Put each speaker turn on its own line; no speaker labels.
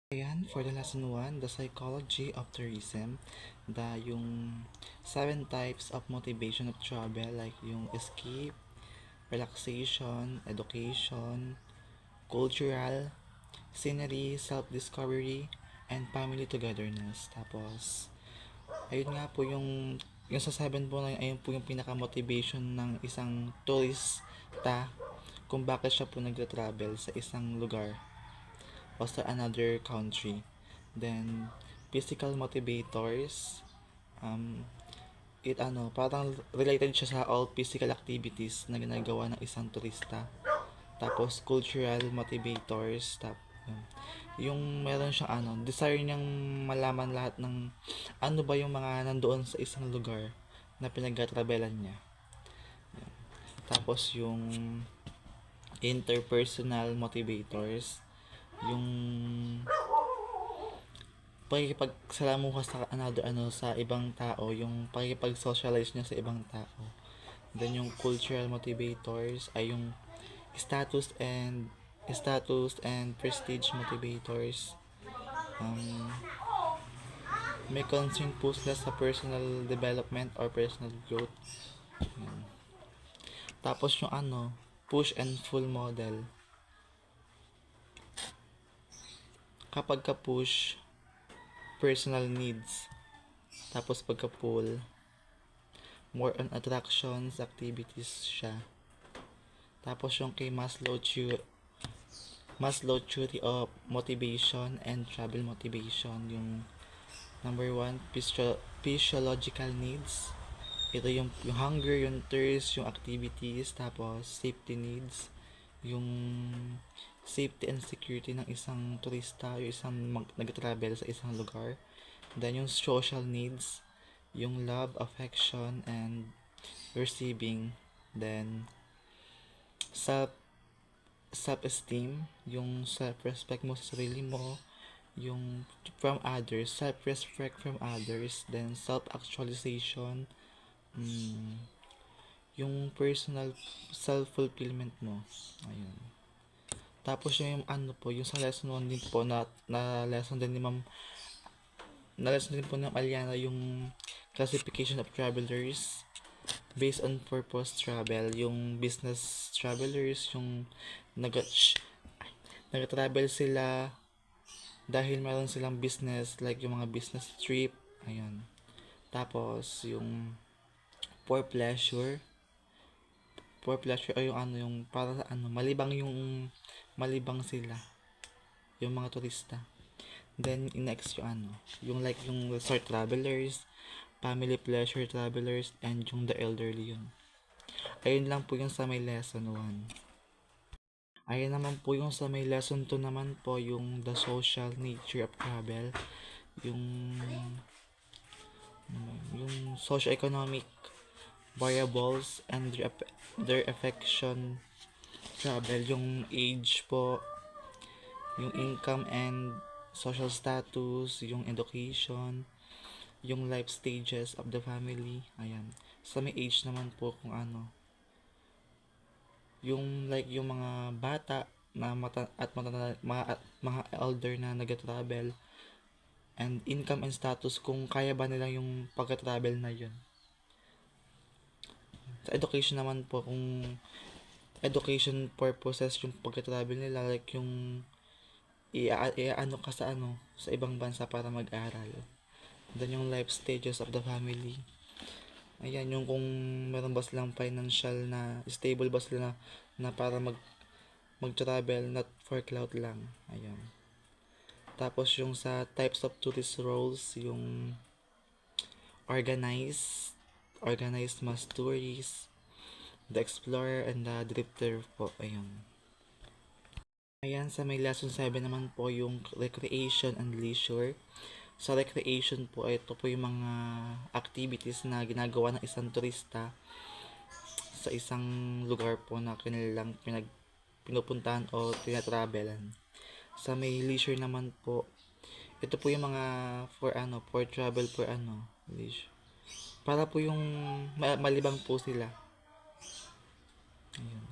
Ayan, for the lesson 1, the psychology of tourism, yung 7 types of motivation of travel, like yung escape, relaxation, education, cultural, scenery, self-discovery, and family togetherness. Tapos, ayun nga po yung sa 7 po na yun, ayun po yung pinaka-motivation ng isang turista kung bakit siya po nagtra-travel sa isang lugar o sa another country. Then, physical motivators, um, parang related siya sa all physical activities na ginagawa ng isang turista. Tapos, cultural motivators, yung meron siyang desire niyang malaman lahat ng ano ba yung mga nandoon sa isang lugar na pinag-travelan niya. Tapos, yung interpersonal motivators, yung pakikipagsalamuha sa sa ibang tao, yung pakikipag-socialize niya sa ibang tao. Then yung cultural motivators ay yung status and prestige motivators. Um, may concern po sila sa personal development or personal growth. Yan. Tapos yung push and pull model. Kapag ka push, personal needs. Tapos pagka pull, more on attractions, activities siya. Tapos yung kay Maslow theory of motivation and travel motivation, yung number 1, physiological needs. Ito yung hunger, yung thirst, yung activities. Tapos safety needs, yung safety and security ng isang turista, yung isang nag-travel sa isang lugar. Then yung social needs, yung love, affection, and receiving. Then self self-esteem, yung self-respect mo sa sarili mo, yung from others, self-respect from others, then self-actualization, yung personal self-fulfillment mo. Ayun. Tapos yung sa lesson 1 din po na lesson din ni Ma'am na lesson din po ng Aliana, yung classification of travelers based on purpose travel, yung business travelers, yung nag nag-travel sila dahil meron silang business, like yung mga business trip, ayun. Tapos yung for pleasure, ay yung yung para malibang sila, yung mga turista. Then next yung like yung resort travelers, family pleasure travelers, and yung the elderly yun. Ayun lang po yung sa may lesson 1. Ayun naman po yung sa may lesson 2 naman po, yung the social nature of travel, yung socio-economic variables and their affection travel, yung age po, yung income and social status, yung education, yung life stages of the family. Ayan. Sa may age naman po kung yung like yung mga bata na mga elder na nag-travel, and income and status kung kaya ba nila yung pag-travel na yun. Sa education naman po, kung education purposes yung pag-travel nila, like yung ka sa ibang bansa para mag-aral. Then yung life stages of the family. Ayan, yung kung meron ba silang financial na stable ba sila na para mag-travel, not for cloud lang. Ayan. Tapos yung sa types of tourist roles, yung organized mass tourists, the explorer, and the drifter po. Ayun. Ayan, sa may lesson 7 naman po yung recreation and leisure. Sa recreation po, ito po yung mga activities na ginagawa ng isang turista sa isang lugar po na kanilang pinupuntahan o tinatravelan. Sa may leisure naman po, ito po yung mga for travel for leisure. Para po yung malibang po sila. Ayun.